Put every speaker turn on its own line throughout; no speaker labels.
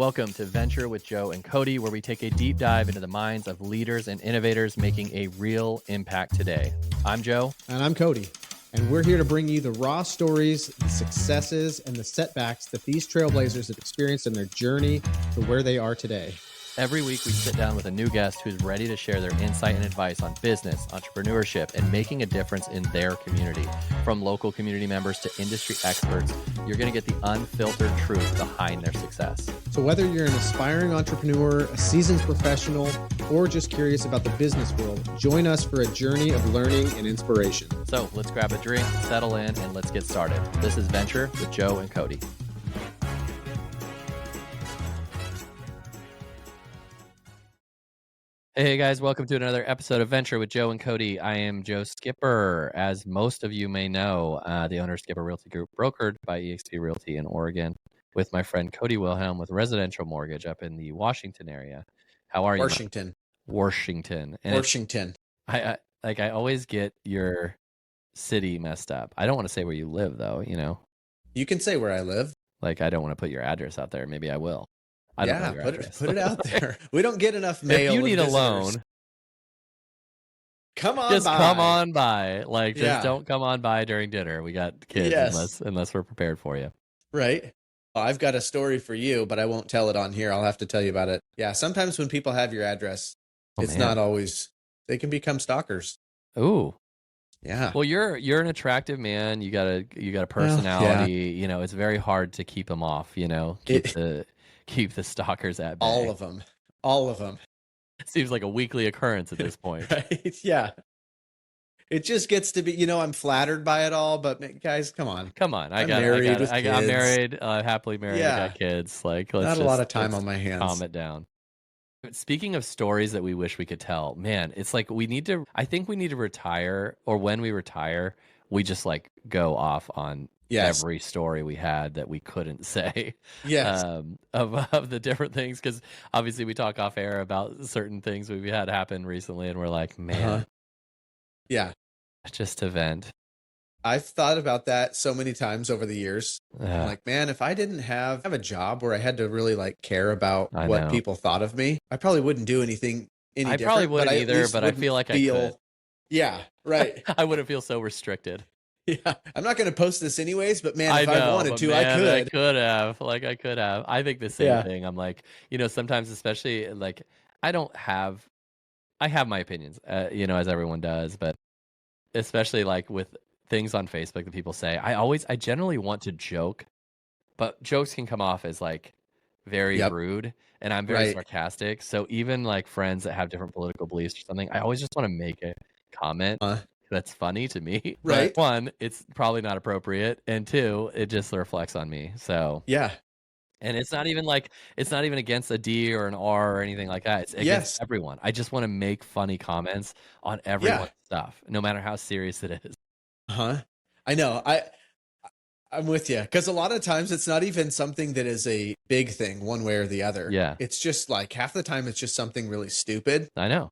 Welcome to Venture with Joe and Cody, where we take a deep dive into the minds of leaders and innovators making a real impact today. I'm Joe.
And I'm Cody. And we're here to bring you the raw stories, the successes, and the setbacks that these trailblazers have experienced in their journey to where they are today.
Every week, we sit down with a new guest who's ready to share their insight and advice on business, entrepreneurship, and making a difference in their community. From local community members to industry experts, you're going to get the unfiltered truth behind their success.
So whether you're an aspiring entrepreneur, a seasoned professional, or just curious about the business world, join us for a journey of learning and inspiration.
So let's grab a drink, settle in, and let's get started. This is Venture with Joe and Cody. Hey guys, welcome to another episode of Venture with Joe and Cody. I am Joe Skipper. As most of you may know, the owner of Skipper Realty Group, brokered by eXp Realty in Oregon, with my friend Cody Wilhelm with Residential Mortgage up in the Washington area. How are you?
Washington.
And
Washington.
I always get your city messed up. I don't want to say where you live though, you know.
You can say where I live.
Like, I don't want to put your address out there. Maybe I will. I don't know your address.
Put it out there. We don't get enough mail.
If you need a loan,
come on
by. Like, just don't come on by during dinner. We got kids unless we're prepared for you.
Right. I've got a story for you, but I won't tell it on here. I'll have to tell you about it. Yeah, sometimes when people have your address, it's not always, they can become stalkers.
Ooh.
Yeah.
Well, you're an attractive man. You got a personality. Well, You know, it's very hard to keep them off, you know. Keep the stalkers at bay. All of them. It seems like a weekly occurrence at this point.
Right? Yeah. It just gets to be, you know, I'm flattered by it all, but guys, come on.
I'm married, happily married. I got kids. Like, let's
not a lot of time on my hands.
Calm it down. Speaking of stories that we wish we could tell, man, it's like I think we need to retire, or when we retire, we just like go off on every story we had that we couldn't say of the different things, because obviously we talk off air about certain things we've had happen recently and we're like, man, just to vent.
I've thought about that so many times over the years. I'm like, man, if I didn't have a job where I had to really like care about what people thought of me, I probably wouldn't do anything any different.
I probably wouldn't either, but I feel like I could.
Yeah, right.
I wouldn't feel so restricted.
Yeah, I'm not going to post this anyways, but man, if I wanted to, I could.
I could have. I think the same thing. I'm like, you know, sometimes, especially like, I have my opinions, you know, as everyone does, but especially like with things on Facebook that people say, I generally want to joke, but jokes can come off as like very rude, and I'm very sarcastic. So even like friends that have different political beliefs or something, I always just want to make a comment that's funny to me.
Right.
But one, it's probably not appropriate, and two, it just reflects on me. So and it's not even against a D or an R or anything like that. It's against everyone. I just want to make funny comments on everyone's stuff, no matter how serious it is.
I know. I'm with you, because a lot of times it's not even something that is a big thing one way or the other.
Yeah.
It's just like half the time it's just something really stupid.
I know.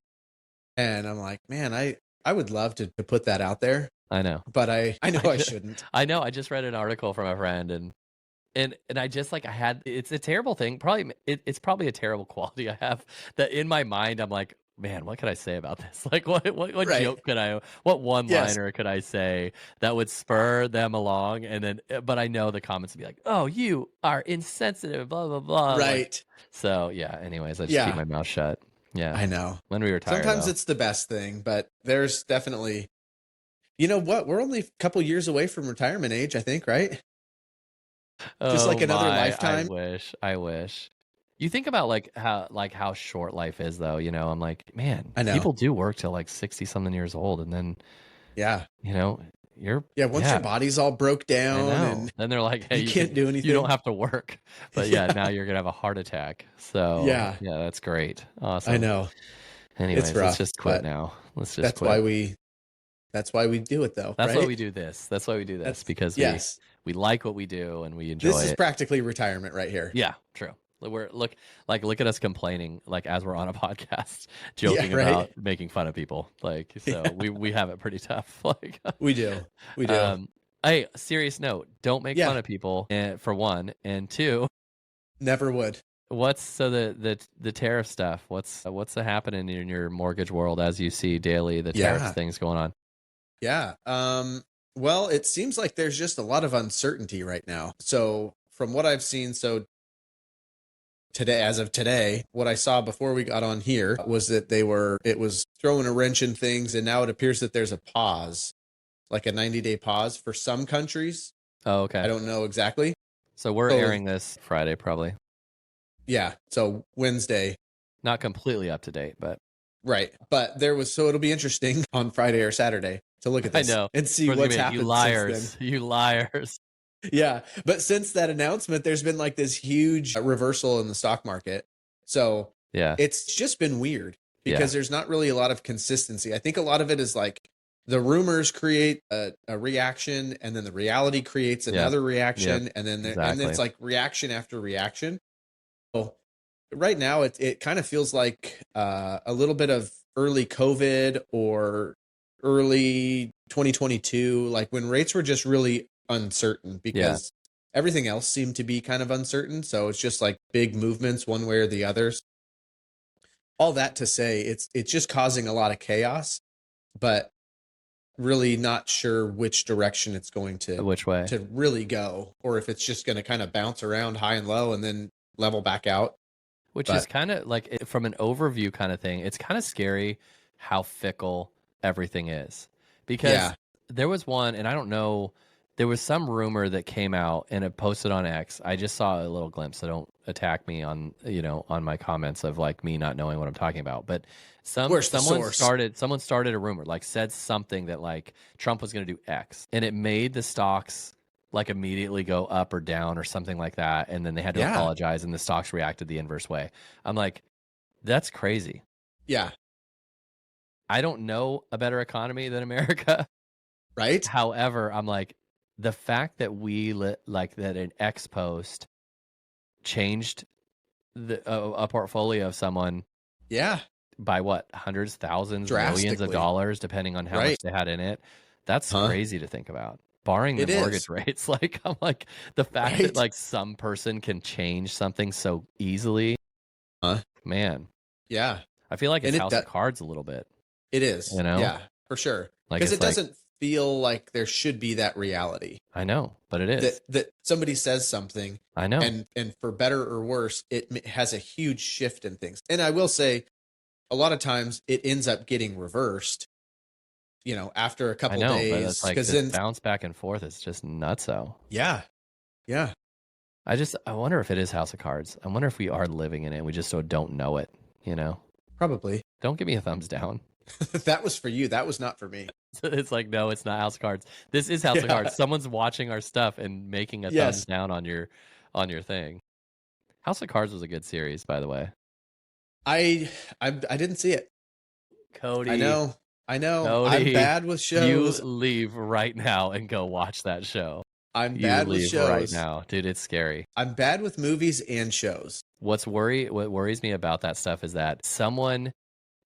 And I'm like, man, I would love to put that out there.
I know.
But I know I shouldn't.
I know. I just read an article from a friend, and I just like, it's a terrible thing. It's probably a terrible quality I have, that in my mind I'm like, man, what could I say about this? Like, what joke what one-liner could I say that would spur them along? And then, but I know the comments would be like, oh, you are insensitive, blah, blah, blah.
Right.
Like, so yeah, anyways, I just keep my mouth shut. Yeah.
I know.
When we retire,
sometimes it's the best thing, but there's definitely, you know what? We're only a couple years away from retirement age, I think, right? Just like another lifetime.
I wish. You think about like how short life is, though. You know, I'm like, man,
I know.
People do work till like 60 something years old, and then you know,
once your body's all broke down, and
then they're like, hey,
you can't do anything.
You don't have to work, but now you're gonna have a heart attack. So yeah, that's great. Awesome.
I know.
Anyways, let's just quit now. Let's just.
That's why we do it, though.
That's why we do this. That's why we do this, because we like what we do and we enjoy it.
This is practically retirement right here.
Yeah, true. Look at us complaining, like, as we're on a podcast, joking about making fun of people. Like, so we have it pretty tough. Like,
we do.
Hey, serious note, don't make fun of people, for one, and two,
never would.
What's so the tariff stuff? What's happening in your mortgage world as you see daily the tariffs things going on?
Yeah. Well, it seems like there's just a lot of uncertainty right now. So from what I've seen, so today, as of today, what I saw before we got on here was that it was throwing a wrench in things, and now it appears that there's a pause, like a 90-day pause for some countries.
Oh, okay.
I don't know exactly.
So we're airing this Friday, probably.
Yeah. So Wednesday.
Not completely up to date, but.
Right. But so it'll be interesting on Friday or Saturday to look at this.
I know.
And see what's happened.
You liars.
Since then.
You liars.
Yeah. But since that announcement, there's been like this huge reversal in the stock market. So
yeah,
it's just been weird because there's not really a lot of consistency. I think a lot of it is like the rumors create a reaction, and then the reality creates another reaction. And then and it's like reaction after reaction. So right now it kind of feels like a little bit of early COVID or early 2022, like when rates were just really uncertain because everything else seemed to be kind of uncertain. So it's just like big movements one way or the others. All that to say, it's just causing a lot of chaos, but really not sure which direction it's going to really go, or if it's just going to kind of bounce around high and low and then level back out.
Which is kind of like, from an overview kind of thing, it's kind of scary how fickle everything is. Because there was one, and I don't know, there was some rumor that came out and it posted on X. I just saw a little glimpse, so don't attack me on, on my comments of like me not knowing what I'm talking about. But someone started a rumor, like said something that like Trump was going to do X, and it made the stocks like immediately go up or down or something like that. And then they had to apologize, and the stocks reacted the inverse way. I'm like, that's crazy.
Yeah.
I don't know a better economy than America.
Right.
However, I'm like, the fact that that an X post changed a portfolio of someone.
Yeah.
By what? Hundreds, thousands, millions of dollars, depending on how much they had in it. That's crazy to think about. Barring the mortgage rates, like I'm like, the fact that like some person can change something so easily, man.
Yeah,
I feel like it's House of Cards a little bit.
It is, yeah, for sure. Because it doesn't feel like there should be that reality.
I know, but it is.
That somebody says something.
I know,
and for better or worse, it has a huge shift in things. And I will say, a lot of times it ends up getting reversed. After a couple days,
but it's like this bounce back and forth. It's just nutso.
Yeah.
I wonder if it is House of Cards. I wonder if we are living in it. And we just don't know it.
Probably.
Don't give me a thumbs down.
That was for you. That was not for me.
It's like, no, it's not House of Cards. This is House of Cards. Someone's watching our stuff and making a thumbs down on your thing. House of Cards was a good series, by the way.
I didn't see it.
Cody.
I know.
Cody,
I'm bad with shows.
You leave right now and go watch that show.
I'm bad with shows
right now, dude. It's scary.
I'm bad with movies and shows.
What worries me about that stuff is that someone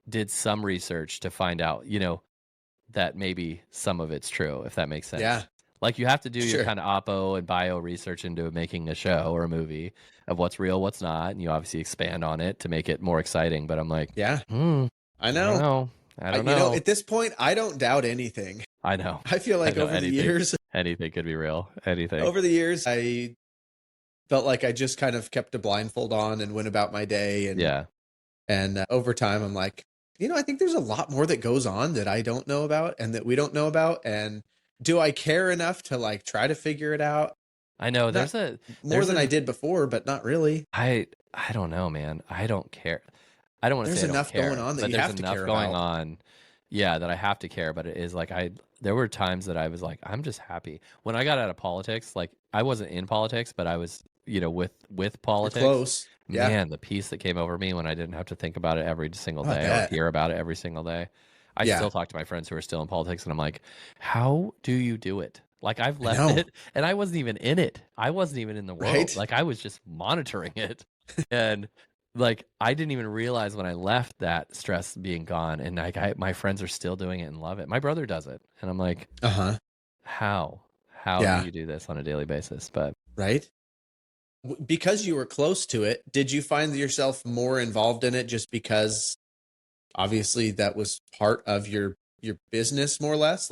did some research to find out, that maybe some of it's true, if that makes sense.
Yeah.
Like you have to do your kind of oppo and bio research into making a show or a movie of what's real, what's not, and you obviously expand on it to make it more exciting. But I'm like,
I know.
I don't know.
At this point, I don't doubt anything.
I know.
I feel like over the years,
anything could be real. Anything.
Over the years, I felt like I just kind of kept a blindfold on and went about my day. And over time, I'm like, I think there's a lot more that goes on that I don't know about and that we don't know about. And do I care enough to like try to figure it out?
I know there's
more than I did before, but not really.
I don't know, man. I don't care. I don't want to say
there's enough going on that you have to care about.
There's enough going on, that I have to care. But it is like there were times that I was like, I'm just happy when I got out of politics. Like I wasn't in politics, but I was, with politics.
You're close. Yeah.
Man, the peace that came over me when I didn't have to think about it every single day or hear about it every single day. I still talk to my friends who are still in politics, and I'm like, how do you do it? Like I've left it, and I wasn't even in it. I wasn't even in the world.
Right?
Like I was just monitoring it, and like I didn't even realize when I left that stress being gone. And like my friends are still doing it and love it. My brother does it, and I'm like, how do you do this on a daily basis? But
right. because you were close to it, did you find yourself more involved in it just because obviously that was part of your business more or less?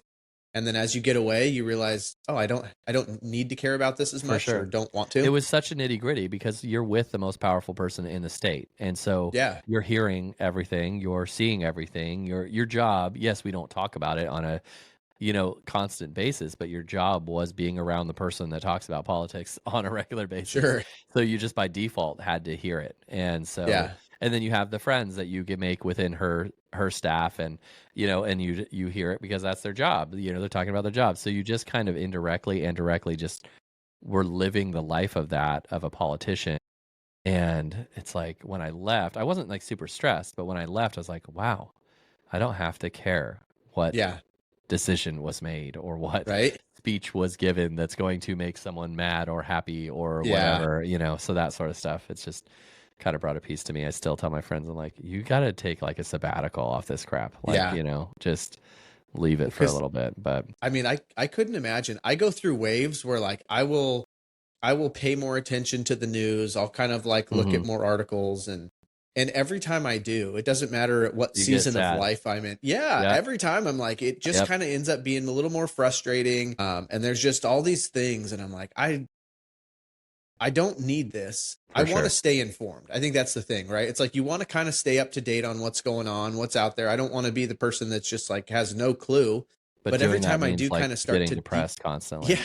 And then as you get away, you realize, oh, I don't need to care about this as much, or don't want to.
It was such a nitty gritty because you're with the most powerful person in the state. And so you're hearing everything, you're seeing everything, your job. Yes, we don't talk about it on a, constant basis, but your job was being around the person that talks about politics on a regular basis.
Sure.
So you just by default had to hear it. And so, and then you have the friends that you can make within her staff, and and you hear it because that's their job. They're talking about their job. So you just kind of indirectly and directly just were living the life of a politician. And it's like when I left, I wasn't like super stressed, but when I left, I was like, wow, I don't have to care what decision was made or what speech was given that's going to make someone mad or happy or whatever, so that sort of stuff. It's just kind of brought a piece to me. I still tell my friends, I'm like, you got to take like a sabbatical off this crap. Like, just leave it for a little bit. But
I mean, I couldn't imagine. I go through waves where like I will pay more attention to the news. I'll kind of like look at more articles, and every time I do, it doesn't matter what season of life I'm in. Every time I'm like, it just kind of ends up being a little more frustrating. And there's just all these things, and I'm like, I don't need this. I want to stay informed. I think that's the thing, right? It's like you want to kind of stay up to date on what's going on, what's out there. I don't want to be the person that's just like has no clue. But every time I do kind of start to
depressed constantly.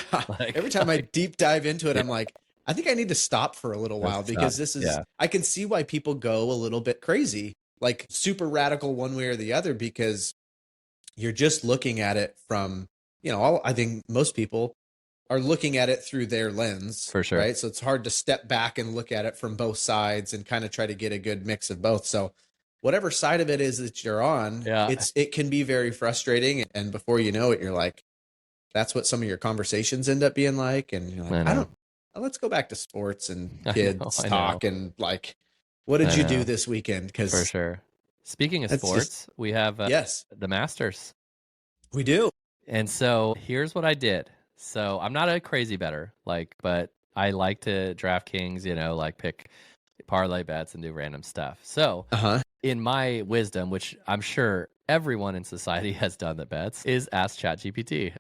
Every time I deep dive into it, I'm like, I think I need to stop for a little while because this is, I can see why people go a little bit crazy, like super radical one way or the other, because you're just looking at it from, I think most people are looking at it through their lens.
For sure.
Right. So it's hard to step back and look at it from both sides and kind of try to get a good mix of both. So whatever side of it is that you're on, it can be very frustrating. And before you know it, you're like, that's what some of your conversations end up being like. And you're like, let's go back to sports and kids talk and like, what did you do this weekend? Because
for sure. Speaking of sports, we have the Masters.
We do.
And so here's what I did. So I'm not a crazy bettor, but I like to DraftKings, like pick parlay bets and do random stuff. So in my wisdom, which I'm sure everyone in society has done that bets, is ask ChatGPT.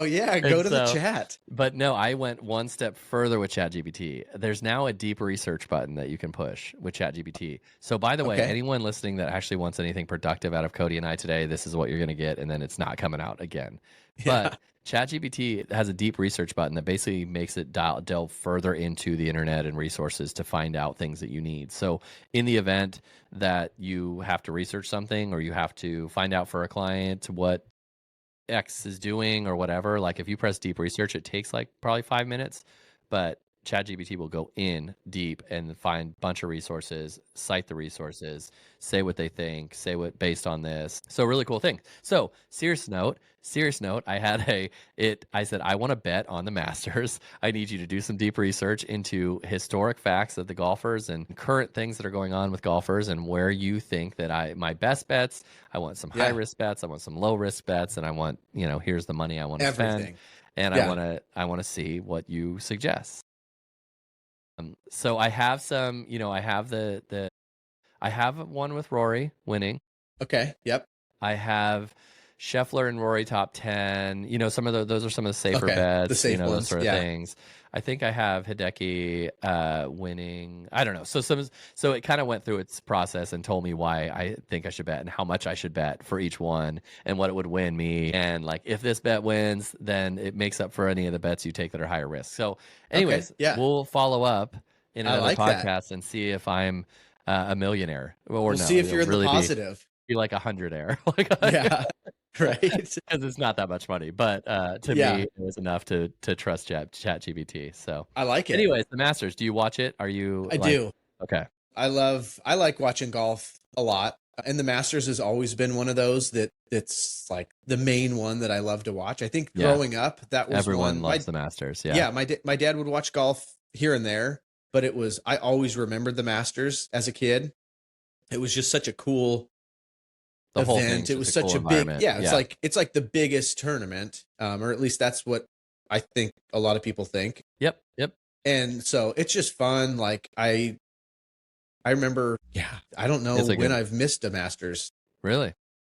Oh yeah, go to the chat.
But no, I went one step further with ChatGPT. There's now a deep research button that you can push with ChatGPT. So by the way, anyone listening that actually wants anything productive out of Cody and I today, this is what you're going to get, and then it's not coming out again. But ChatGPT has a deep research button that basically makes it delve further into the internet and resources to find out things that you need. So in the event that you have to research something or you have to find out for a client what X is doing or whatever, like if you press deep research, it takes like probably 5 minutes, but ChatGPT will go in deep and find a bunch of resources, cite the resources, say what they think, say what based on this. So really cool thing. So serious note, I said, I want to bet on the Masters. I need you to do some deep research into historic facts of the golfers and current things that are going on with golfers and where you think that my best bets. I want some high risk bets. I want some low risk bets. And I want, here's the money I want to spend. And I want to see what you suggest. So I have some, I have I have one with Rory winning.
Okay. Yep.
I have Scheffler and Rory top 10. Some of those are some of the safer bets.
The safe ones,
those sort of things. I think I have Hideki winning. I don't know. So it kind of went through its process and told me why I think I should bet and how much I should bet for each one and what it would win me. And like if this bet wins, then it makes up for any of the bets you take that are higher risk. So anyways, we'll follow up in another podcast and see if I'm a millionaire or
we'll see if you're in the positive.
Be like 100-aire.
Right.
Because it's not that much money, but to me, it was enough to trust ChatGPT. So
I like it.
Anyways, the Masters. Do you watch it? Are you?
I do.
Okay.
I like watching golf a lot, and the Masters has always been one of those that's like the main one that I love to watch. I think growing up, that was
everyone loves the Masters.
Yeah. My dad would watch golf here and there, but I always remembered the Masters as a kid. It was just such a cool event. It was such a big, it's like the biggest tournament, or at least that's what I think a lot of people think.
Yep.
And so it's just fun. Like I remember, I don't know when I've missed a Masters.
Really?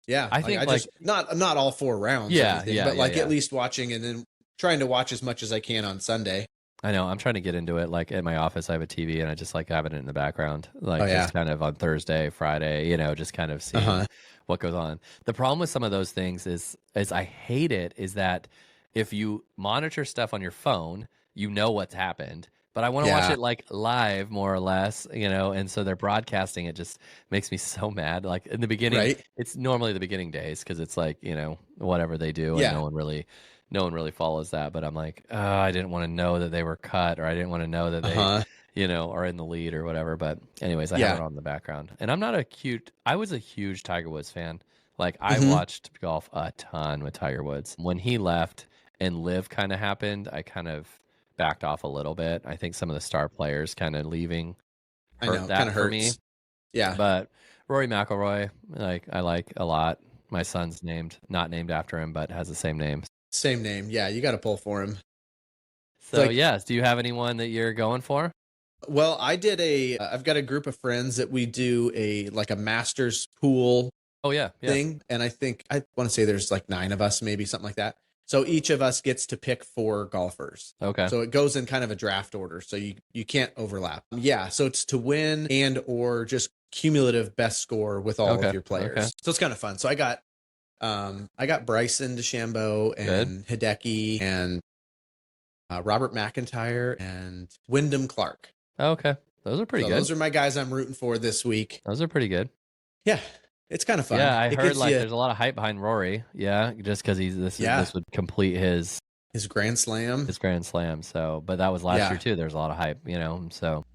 Yeah. I think I just, not all 4 rounds or anything, but like at least watching and then trying to watch as much as I can on Sunday.
I know. I'm trying to get into it. Like at my office, I have a TV and I just like having it in the background, like just kind of on Thursday, Friday, you know, just kind of seeing what goes on. The problem with some of those things is I hate it, is that if you monitor stuff on your phone, you know what's happened. But I want to watch it like live, more or less, you know, and so they're broadcasting. It just makes me so mad. Like in the beginning, it's normally the beginning days because it's like, you know, whatever they do, and no one really follows that. But I'm like, oh, I didn't want to know that they were cut, or I didn't want to know that they, you know, are in the lead or whatever. But anyways, I have it on the background, and I was a huge Tiger Woods fan. Like I watched golf a ton with Tiger Woods. When he left and Live kind of happened, I kind of backed off a little bit. I think some of the star players kind of leaving hurt that for me.
Yeah.
But Rory McIlroy, like I like a lot. My son's not named after him, but has the same name.
Same name. Yeah, you got to pull for him.
So yes, do you have anyone that you're going for?
Well, I've got a group of friends that we do a Masters pool thing. And I want to say there's like 9 of us, maybe something like that. So each of us gets to pick 4 golfers.
Okay.
So it goes in kind of a draft order. So you can't overlap. Yeah. So it's to win and or just cumulative best score with all of your players. Okay. So it's kind of fun. So I got Bryson DeChambeau and Hideki and Robert McIntyre and Wyndham Clark.
Okay. Those are pretty good.
Those are my guys I'm rooting for this week.
Those are pretty good.
Yeah. It's kind of fun.
Yeah, I heard there's a lot of hype behind Rory. Yeah, just because this would complete his
Grand Slam.
So, but that was last year too. There's a lot of hype, you know. So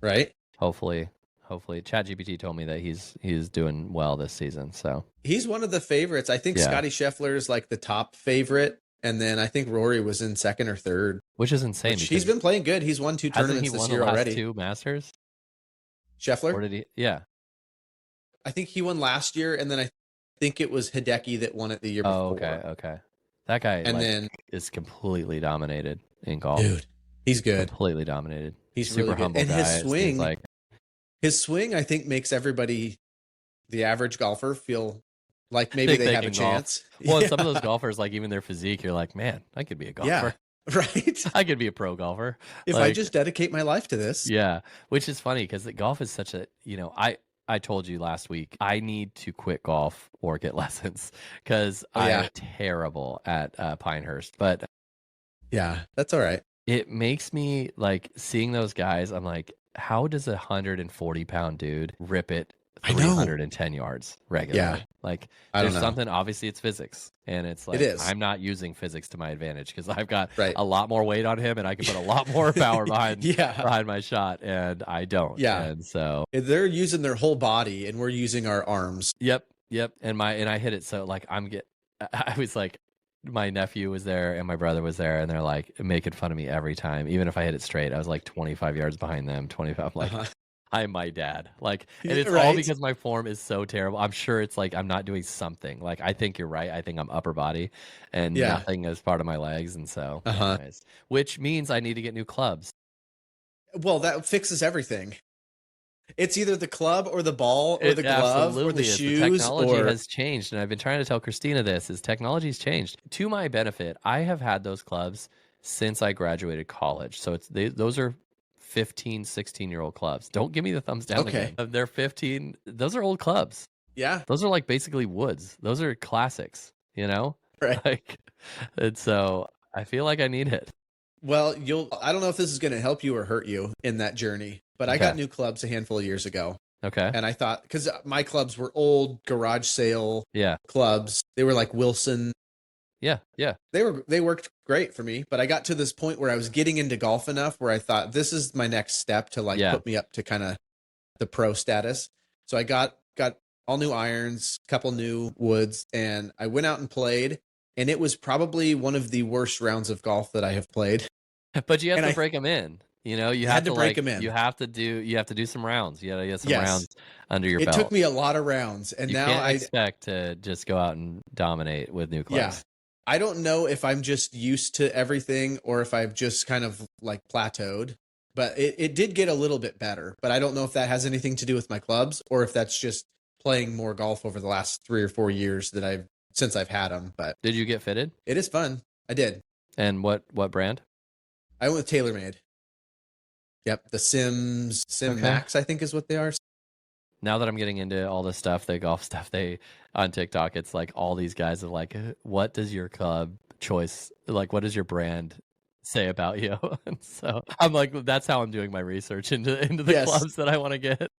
hopefully, ChatGPT told me that he's doing well this season. So
he's one of the favorites. I think Scotty Scheffler is like the top favorite, and then I think Rory was in second or third,
which is insane.
He's been playing good. He's won 2 tournaments this year already.
2 Masters.
Scheffler,
or did he? Yeah.
I think he won last year, and then I think it was Hideki that won it the year before.
Oh, okay. That guy then is completely dominated in golf.
Dude, he's good.
Completely dominated.
He's
super
really
humble
good. And
guy.
his swing, I think, makes everybody, the average golfer, feel like maybe they have a chance.
Well, some of those golfers, like even their physique, you're like, man, I could be a golfer.
Yeah. Right.
I could be a pro golfer
if I just dedicate my life to this.
Yeah, which is funny because golf is such a, you know, I told you last week, I need to quit golf or get lessons because I'm terrible at Pinehurst. But
yeah, that's all right.
It makes me like seeing those guys. I'm like, how does 140-pound dude rip it 310 yards regularly?
Yeah.
Like there's something, obviously it's physics, and it's like,
it is.
I'm not using physics to my advantage because I've got a lot more weight on him and I can put a lot more power behind my shot, and I don't.
Yeah.
And so
they're using their whole body and we're using our arms.
Yep. And I hit it. So like I was like, my nephew was there and my brother was there, and they're like making fun of me every time. Even if I hit it straight, I was like 25 yards behind them, 25. Like, I'm my dad. Like, and it's all because my form is so terrible. I'm sure it's like I'm not doing something. Like, I think you're right. I think I'm upper body and nothing is part of my legs. And so, anyways, which means I need to get new clubs.
Well, that fixes everything. It's either the club or the ball or the glove or the shoes.
The technology has changed, and I've been trying to tell Christina this, is technology's changed. To my benefit, I have had those clubs since I graduated college. So those are 15, 16-year-old clubs. Don't give me the thumbs down again. They're 15. Those are old clubs.
Yeah.
Those are like basically woods. Those are classics, you know?
Right.
Like, and so I feel like I need it.
Well, I don't know if this is going to help you or hurt you in that journey, but I got new clubs a handful of years ago.
Okay.
And I thought, because my clubs were old garage sale clubs. They were like Wilson.
Yeah.
They worked great for me, but I got to this point where I was getting into golf enough where I thought this is my next step to like put me up to kind of the pro status. So I got all new irons, couple new woods, and I went out and played, and it was probably one of the worst rounds of golf that I have played.
But you have to break them in. You know, you have to break them in. You have to do some rounds. You got to get some rounds under your belt.
It took me a lot of rounds, and now I
expect to just go out and dominate with new clubs.
Yeah. I don't know if I'm just used to everything or if I've just kind of like plateaued, but it did get a little bit better. But I don't know if that has anything to do with my clubs or if that's just playing more golf over the last 3 or 4 years since I've had them. But
did you get fitted?
It is fun. I did.
And what brand?
I went with TaylorMade. Yep, the Sim Max, I think is what they are.
Now that I'm getting into all this stuff, the golf stuff, on TikTok, it's like all these guys are like, what does your club choice, like, what does your brand say about you? And so I'm like, that's how I'm doing my research into the clubs that I want to get.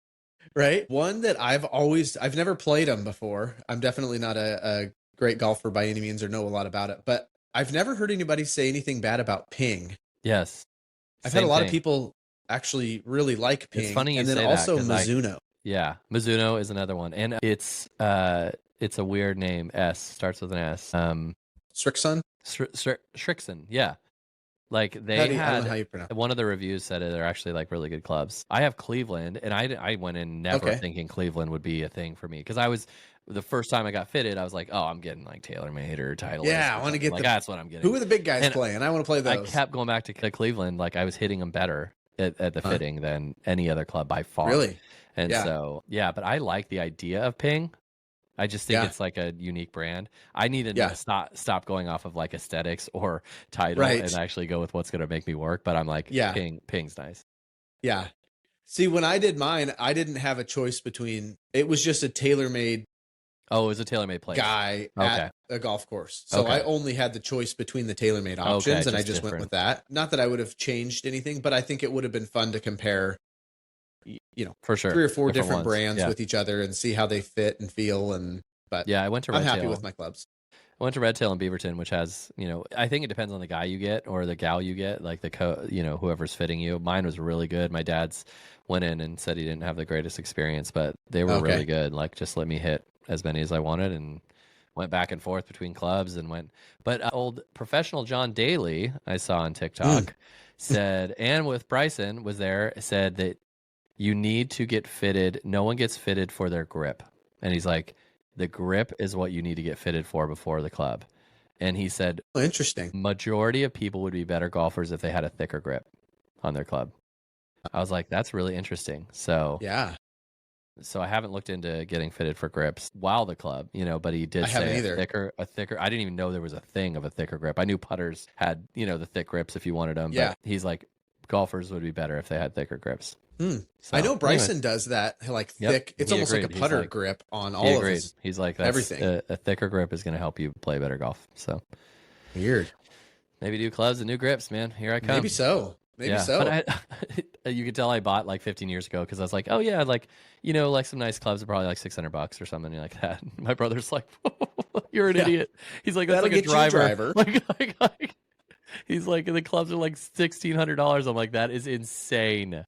Right. One that I've never played them before. I'm definitely not a great golfer by any means or know a lot about it, but I've never heard anybody say anything bad about Ping.
Yes.
I've had a lot of people actually really like Ping.
It's funny you
and then
say
also
that,
Mizuno.
Yeah, Mizuno is another one, and it's a weird name. Starts with an S.
Strixon.
Strixon. Yeah, like they
I don't know how you pronounce it.
One of the reviews said they're actually like really good clubs. I have Cleveland, and I went in never thinking Cleveland would be a thing for me because I was the first time I got fitted. I was like, oh, I'm getting like TaylorMade or Titleist.
Yeah, I want to get
that's what I'm getting.
Who are the big guys playing? I want to play those.
I kept going back to Cleveland, like I was hitting them better at the fitting than any other club by far.
Really.
And so, but I like the idea of Ping. I just think it's like a unique brand. I need to stop going off of like aesthetics or title and actually go with what's going to make me work. But I'm like, Ping's nice.
Yeah. See, when I did mine, I didn't have a choice between, it was just a TaylorMade.
Oh, it was a TaylorMade place.
Guy at a golf course. So I only had the choice between the TaylorMade options and I just went with that. Not that I would have changed anything, but I think it would have been fun to compare,
for sure,
3 or 4 different brands with each other and see how they fit and feel. But
I went to
I'm happy with my clubs.
I went to Redtail in Beaverton, which has, I think it depends on the guy you get or the gal you get, like whoever's fitting you. Mine was really good. My dad's went in and said he didn't have the greatest experience, but they were really good. Like, just let me hit as many as I wanted and went back and forth between clubs but old professional John Daly I saw on TikTok said, and with Bryson was there, said that you need to get fitted. No one gets fitted for their grip. And he's like, the grip is what you need to get fitted for before the club. And he said,
interesting.
Majority of people would be better golfers if they had a thicker grip on their club. I was like, that's really interesting. So so I haven't looked into getting fitted for grips while the club, but he did say a thicker. I didn't even know there was a thing of a thicker grip. I knew putters had, the thick grips if you wanted them. But he's like, golfers would be better if they had thicker grips.
So, I know Bryson does that, like thick. It's almost like a putter grip on all of his.
He's like,
everything.
A thicker grip is going to help you play better golf. So
weird.
Maybe new clubs and new grips, man. Here I come.
Maybe so.
But you could tell I bought like 15 years ago because I was like, oh yeah, like like some nice clubs are probably like $600 or something like that. My brother's like, you're an idiot. He's like, that's like a driver. Like, he's like, the clubs are like $1,600. I'm like, that is insane.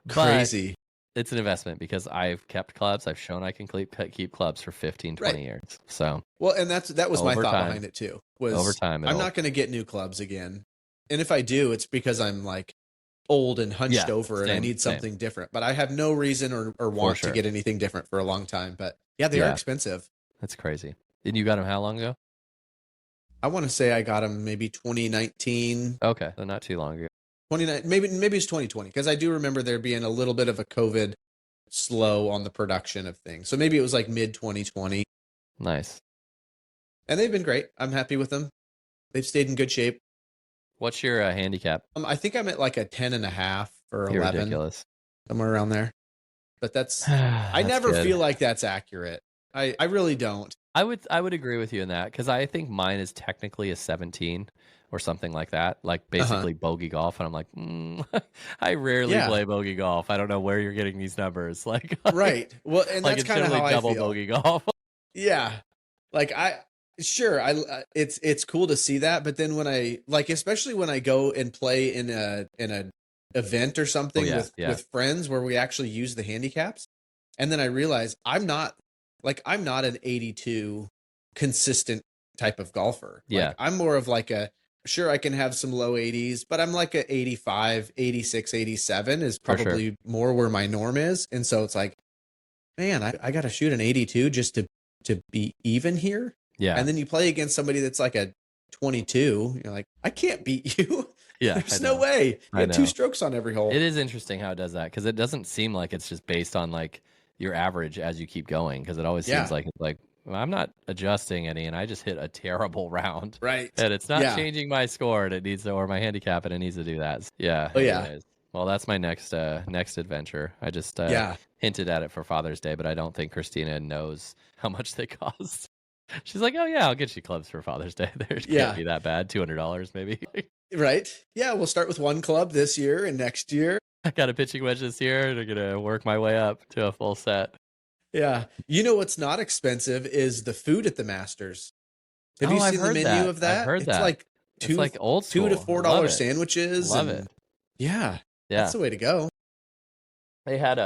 Crazy.
But it's an investment because I've kept clubs. I've shown I can keep clubs for 15, 20 years. So
and that was my thought behind it too. Was
over time,
I'm not going to get new clubs again. And if I do, it's because I'm like old and hunched over and I need something different. But I have no reason or want to get anything different for a long time. But they are expensive.
That's crazy. And you got them how long ago?
I want to say I got them maybe 2019.
Okay, so not too long ago.
29, maybe it's 2020 because I do remember there being a little bit of a COVID slow on the production of things. So maybe it was like mid 2020.
Nice.
And they've been great. I'm happy with them. They've stayed in good shape.
What's your handicap?
I think I'm at like a 10.5 or 11.
Ridiculous.
Somewhere around there. But that's I never feel like that's accurate. I really don't.
I would agree with you in that because I think mine is technically a 17 or something like that, like basically bogey golf. And I'm like, I rarely play bogey golf. I don't know where you're getting these numbers. Like,
right. Well, and
like
that's kind of how I
double
feel.
Bogey golf.
Yeah. Like it's cool to see that. But then when especially when I go and play in a event or something with friends where we actually use the handicaps. And then I realize I'm not an 82 consistent type of golfer.
Yeah.
Like, I'm more of like sure, I can have some low 80s, but I'm like a 85, 86, 87 is probably more where my norm is. And so it's like, man, I got to shoot an 82 just to be even here.
Yeah.
And then you play against somebody that's like a 22, you're like, I can't beat you.
Yeah,
There's no way. You had 2 strokes on every hole.
It is interesting how it does that, because it doesn't seem like it's just based on like your average as you keep going, because it always seems like it's like, well, I'm not adjusting any, and I just hit a terrible round,
right?
And it's not changing my score, and it needs to, or my handicap, and it needs to do that. Yeah.
Oh yeah.
Well, that's my next adventure. I just hinted at it for Father's Day, but I don't think Christina knows how much they cost. She's like, oh yeah, I'll get you clubs for Father's Day. There can't be that bad. $200 maybe.
Right. Yeah, we'll start with 1 club this year, and next year
I got a pitching wedge this year, and I'm gonna work my way up to a full set.
Yeah. You know what's not expensive is the food at the Masters. Have you seen the menu of that?
I've heard
it's like
it's like old school.
$2 to $4 sandwiches.
Love it.
Yeah. That's the way to go.
They had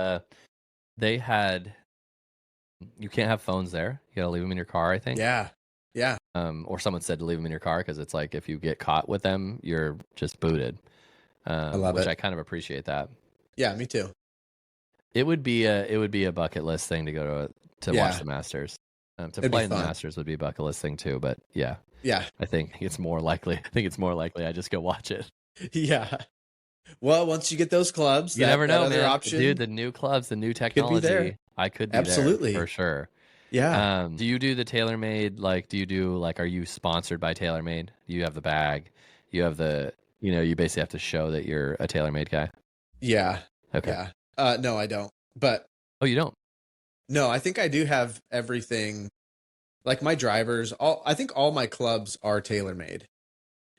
you can't have phones there. You gotta leave them in your car, I think.
Yeah. Yeah.
Or someone said to leave them in your car, because it's like if you get caught with them, you're just booted.
I love
which
it.
I kind of appreciate that.
Yeah, me too.
It would be a bucket list thing to go to watch the Masters. To play in the Masters would be a bucket list thing too. But yeah, I think it's more likely. I just go watch it.
Yeah. Well, once you get those clubs,
you never know,
man.
Option, dude. The new clubs, the new technology.
Could be there.
I could be
absolutely
there for sure.
Yeah.
Do you do the TaylorMade? Like, are you sponsored by TaylorMade? You have the bag. You have the. You basically have to show that you're a TaylorMade guy.
Yeah.
Okay.
Yeah. No, I don't. But
you don't?
No, I think I do have everything. Like my drivers, I think all my clubs are TaylorMade.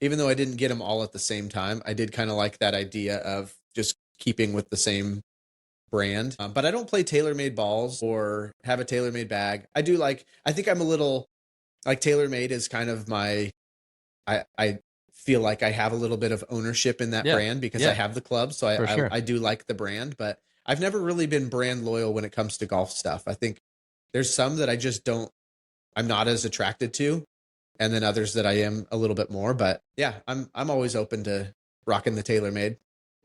Even though I didn't get them all at the same time, I did kind of like that idea of just keeping with the same brand. But I don't play TaylorMade balls or have a TaylorMade bag. I think I'm a little like TaylorMade is kind of I feel like I have a little bit of ownership in that brand because I have the club. So I do like the brand, but I've never really been brand loyal when it comes to golf stuff. I think there's some that I just I'm not as attracted to, and then others that I am a little bit more. But yeah, I'm always open to rocking the TaylorMade.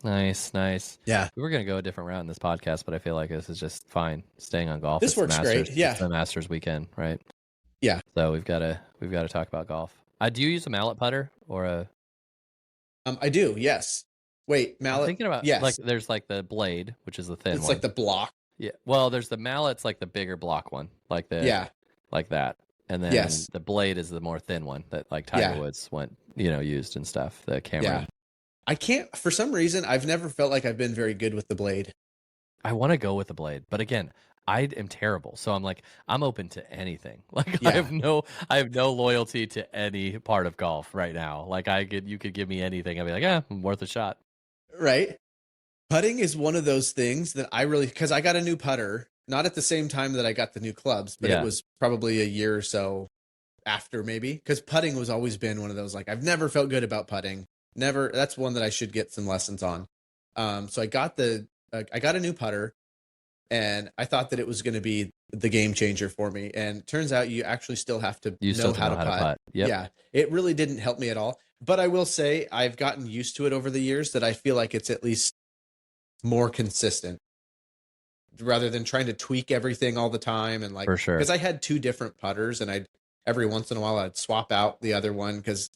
Nice.
Yeah,
we were gonna go a different route in this podcast, but I feel like this is just fine. Staying on golf.
This works great. Yeah,
it's the Masters weekend, right?
Yeah.
So we've got to talk about golf. Do you use a mallet putter or a?
I do. Yes. Wait, mallet.
I'm thinking about like there's like the blade, which is the thin one.
It's like the block.
Yeah. Well, there's the mallet's like the bigger block one, like the like that, and then the blade is the more thin one that like Tiger Woods used and stuff. The Cameron.
Yeah. I can't, for some reason, I've never felt like I've been very good with the blade. I
want to go with the blade, but again, I am terrible. So I'm open to anything. Like I have no loyalty to any part of golf right now. Like you could give me anything. I'd be like, I'm worth a shot.
Right. Putting is one of those things that because I got a new putter, not at the same time that I got the new clubs, but it was probably a year or so after maybe, because putting was always been one of those, like I've never felt good about putting. Never. That's one that I should get some lessons on. So I got a new putter, and I thought that it was going to be the game changer for me. And it turns out you actually still have to know how to putt.
Yep.
Yeah, it really didn't help me at all. But I will say I've gotten used to it over the years, that I feel like it's at least more consistent rather than trying to tweak everything all the time. And like,
for sure,
because I had 2 different putters, and every once in a while I'd swap out the other one because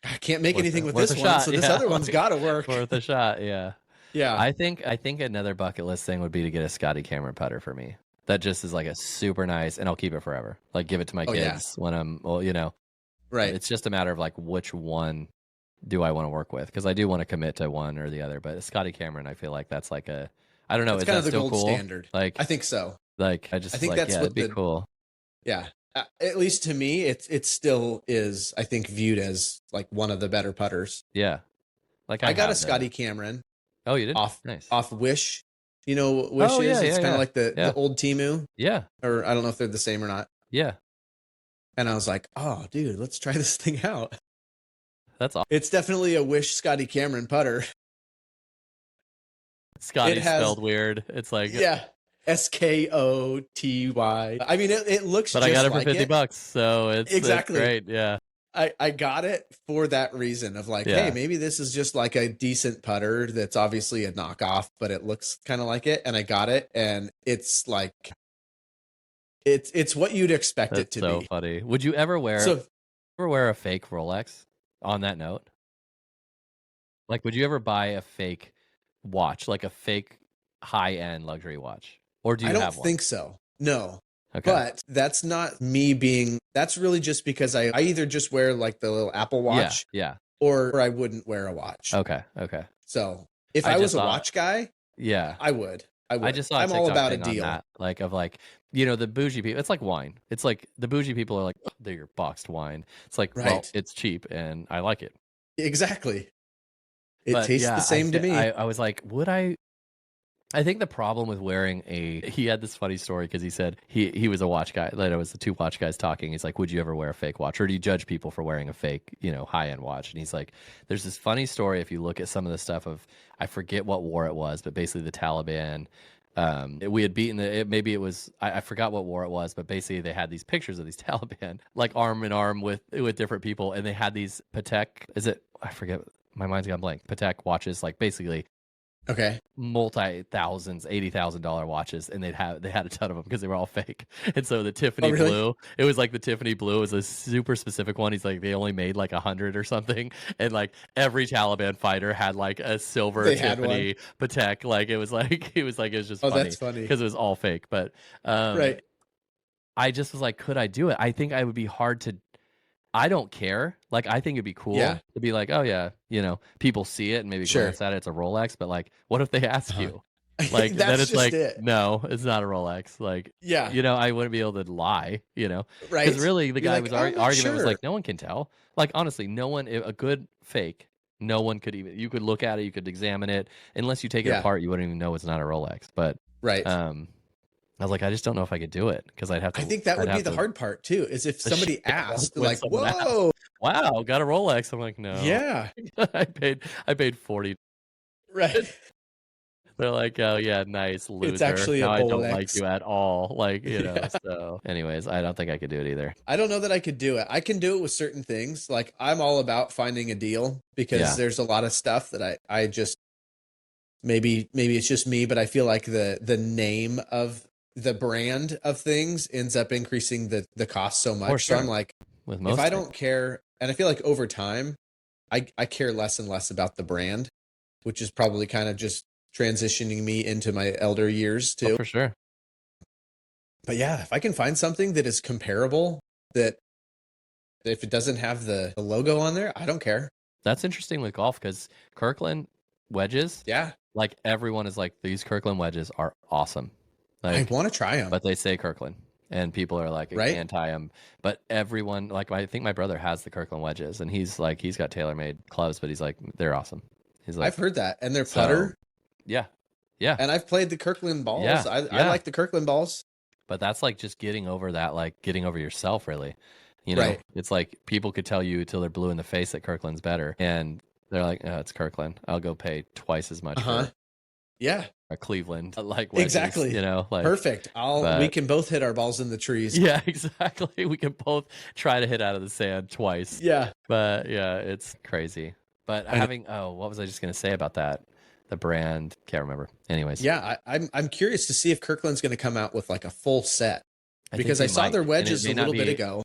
I can't make anything with this one, so this other one's got to work.
Worth a shot, yeah.
Yeah.
I think another bucket list thing would be to get a Scotty Cameron putter for me. That just is like a super nice, and I'll keep it forever. Like give it to my kids when I'm, right. It's just a matter of like which one do I want to work with, because I do want to commit to one or the other. But Scotty Cameron, I feel like that's like I don't know,
it's
is
kind
that
of the
still
gold
cool?
standard.
Like
I think so.
Like I think that's it'd be cool.
Yeah. At least to me, it still is, I think, viewed as like one of the better putters.
Yeah. Like
I got a Scotty Cameron.
Oh, you did?
Nice. Off Wish. You know what Wish is? It's kind of like the old Temu.
Yeah.
Or I don't know if they're the same or not.
Yeah.
And I was like, oh, dude, let's try this thing out.
That's awesome.
It's definitely a Wish Scotty Cameron putter.
Scotty spelled weird. It's like
Skoty. I mean, it looks.
But
just
I got it for
like
$50, so it's
exactly
great. Yeah,
I got it for that reason of like, hey, maybe this is just like a decent putter that's obviously a knockoff, but it looks kind of like it. And I got it, and it's like, it's what you'd expect it to be.
So funny. Would you ever wear? Ever wear a fake Rolex on that note? Like, would you ever buy a fake watch, like a fake high-end luxury watch? Or do
I
you
don't
have one?
think so. No.
Okay.
But that's not me being, that's really just because I either just wear like the little Apple Watch,
Yeah.
or I wouldn't wear a watch.
Okay.
So if
I
I
just
was a
saw
watch guy,
Yeah.
I would.
I just saw a
I'm all
TikTok
about a
thing on
deal.
that, like, of like, the bougie people. It's like wine. It's like the bougie people are like, "Ugh, they're your boxed wine." It's like, well,
Right.
it's cheap and I like it.
Exactly. It
But
tastes the
yeah,
same to me.
I was like, would I think the problem with wearing he had this funny story because he said he was a watch guy. That it was the two watch guys talking. He's like, would you ever wear a fake watch, or do you judge people for wearing a fake, high end watch? And he's like, there's this funny story if you look at some of the stuff of, I forget what war it was, but basically the Taliban. We had beaten maybe it was, I forgot what war it was, but basically they had these pictures of these Taliban like arm in arm with different people, and they had these Patek. I forget. My mind's gone blank. Patek watches, like basically
Okay.
multi-thousands, $80,000 watches, and they had a ton of them because they were all fake. And so the Tiffany
really?
blue, it was like the Tiffany blue was a super specific one. He's like, they only made like 100 or something, and like every Taliban fighter had like a silver Tiffany Patek. Like it was just funny.
That's funny
because it was all fake. But
right.
I just was like, could I do it? I think I would be hard to. I don't care. Like, I think it'd be cool to be like, oh yeah, people see it and maybe glance at it. It's a Rolex, but like, what if they ask you? Like, then it's like, no, it's not a Rolex. Like, I wouldn't be able to lie,
Right.
Because really, the guy
like,
argument was like, no one can tell. Like, honestly, no one, a good fake, no one could even. You could look at it, you could examine it. Unless you take it apart, you wouldn't even know it's not a Rolex. But I was like, I just don't know if I could do it because I'd have to.
I think that would be the hard part too, is if somebody asked, like, "Whoa,
wow, got a Rolex." I'm like, no.
Yeah.
I paid 40.
Right.
They're like, oh yeah, nice loser.
It's actually
now
a
I don't
Rolex.
like you at all. Like, So, anyways, I don't think I could do it either.
I don't know that I could do it. I can do it with certain things. Like, I'm all about finding a deal because there's a lot of stuff that I just maybe it's just me, but I feel like the name of the brand of things ends up increasing the cost so much.
Sure.
So I'm like, if I don't care, and I feel like over time, I care less and less about the brand, which is probably kind of just transitioning me into my elder years too.
Oh, for sure.
But yeah, if I can find something that is comparable, that if it doesn't have the logo on there, I don't care.
That's interesting with golf because Kirkland wedges.
Yeah.
Like everyone is like, these Kirkland wedges are awesome. Like,
I want to try them,
but they say Kirkland, and people are like anti them. But everyone, like, I think my brother has the Kirkland wedges, and he's like, he's got TaylorMade clubs, but he's like, they're awesome. He's like,
I've heard that, and their putter,
yeah,
and I've played the Kirkland balls.
Yeah,
I like the Kirkland balls,
but that's like just getting over that, like getting over yourself, really. It's like people could tell you till they're blue in the face that Kirkland's better, and they're like, oh, it's Kirkland. I'll go pay twice as much for a Cleveland, like wedges,
exactly.
Like
perfect. We can both hit our balls in the trees.
Yeah, exactly. We can both try to hit out of the sand twice.
Yeah,
but yeah, it's crazy. But what was I just gonna say about that? The brand, can't remember. Anyways,
yeah, I'm curious to see if Kirkland's going to come out with like a full set because I saw their wedges a little bit ago.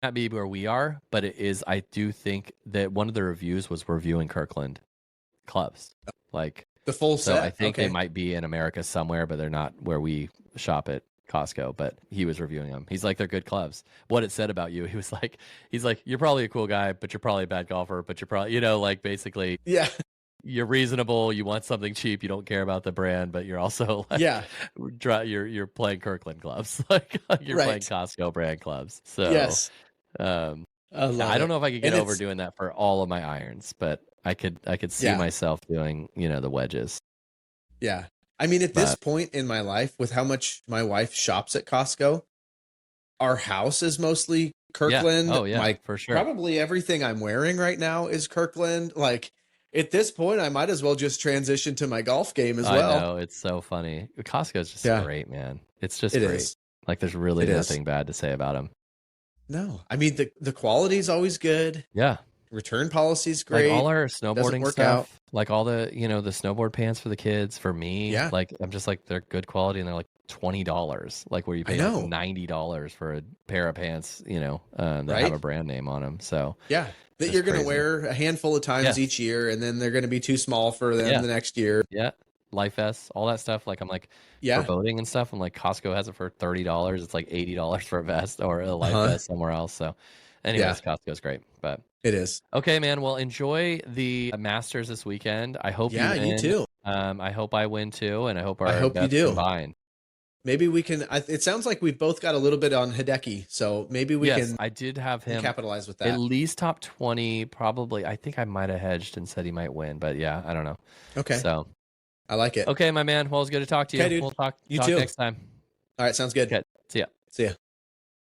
Not be where we are, but it is. I do think that one of the reviews was reviewing Kirkland clubs, like
the full set.
So I think they might be in America somewhere, but they're not where we shop at Costco. But he was reviewing them. He's like, they're good clubs. What it said about you, he's like, you're probably a cool guy, but you're probably a bad golfer. But you're probably, like basically, you're reasonable. You want something cheap. You don't care about the brand, but you're also like, you're playing Kirkland clubs, like you're playing Costco brand clubs. So
yes,
I don't know if I could get over doing that for all of my irons, but I could see myself doing, the wedges.
Yeah. I mean, at this point in my life, with how much my wife shops at Costco, our house is mostly Kirkland.
Yeah. Oh yeah, for sure.
Probably everything I'm wearing right now is Kirkland. Like at this point, I might as well just transition to my golf game as well.
I know, it's so funny. Costco is just great, man. It's just great.
Is.
Like there's really nothing bad to say about them.
No, I mean the quality is always good.
Yeah.
Return policy is great.
Like all our snowboarding stuff, like all the the snowboard pants for the kids. For me, like I'm just like they're good quality and they're like $20. Like where you pay like $90 for a pair of pants, that have a brand name on them. So
that you're going to wear a handful of times each year, and then they're going to be too small for them the next year.
Life vests, all that stuff. Like I'm like for boating and stuff. I'm like Costco has it for $30. It's like $80 for a vest or a life vest somewhere else. So, anyways, Costco's great, but
it is
okay, man. Well, enjoy the Masters this weekend. I hope you win.
You too.
I hope I win too, and I hope
you do.
Combine.
Maybe we can. It sounds like we've both got a little bit on Hideki, so maybe we can.
I did have him
capitalize with that.
At least top 20, probably. I think I might have hedged and said he might win, but yeah, I don't know.
Okay.
So
I like it.
Okay, my man. Well, it's good to talk to you.
Okay, dude.
We'll talk
too.
next time.
All right, sounds good.
Okay. See ya.
See ya.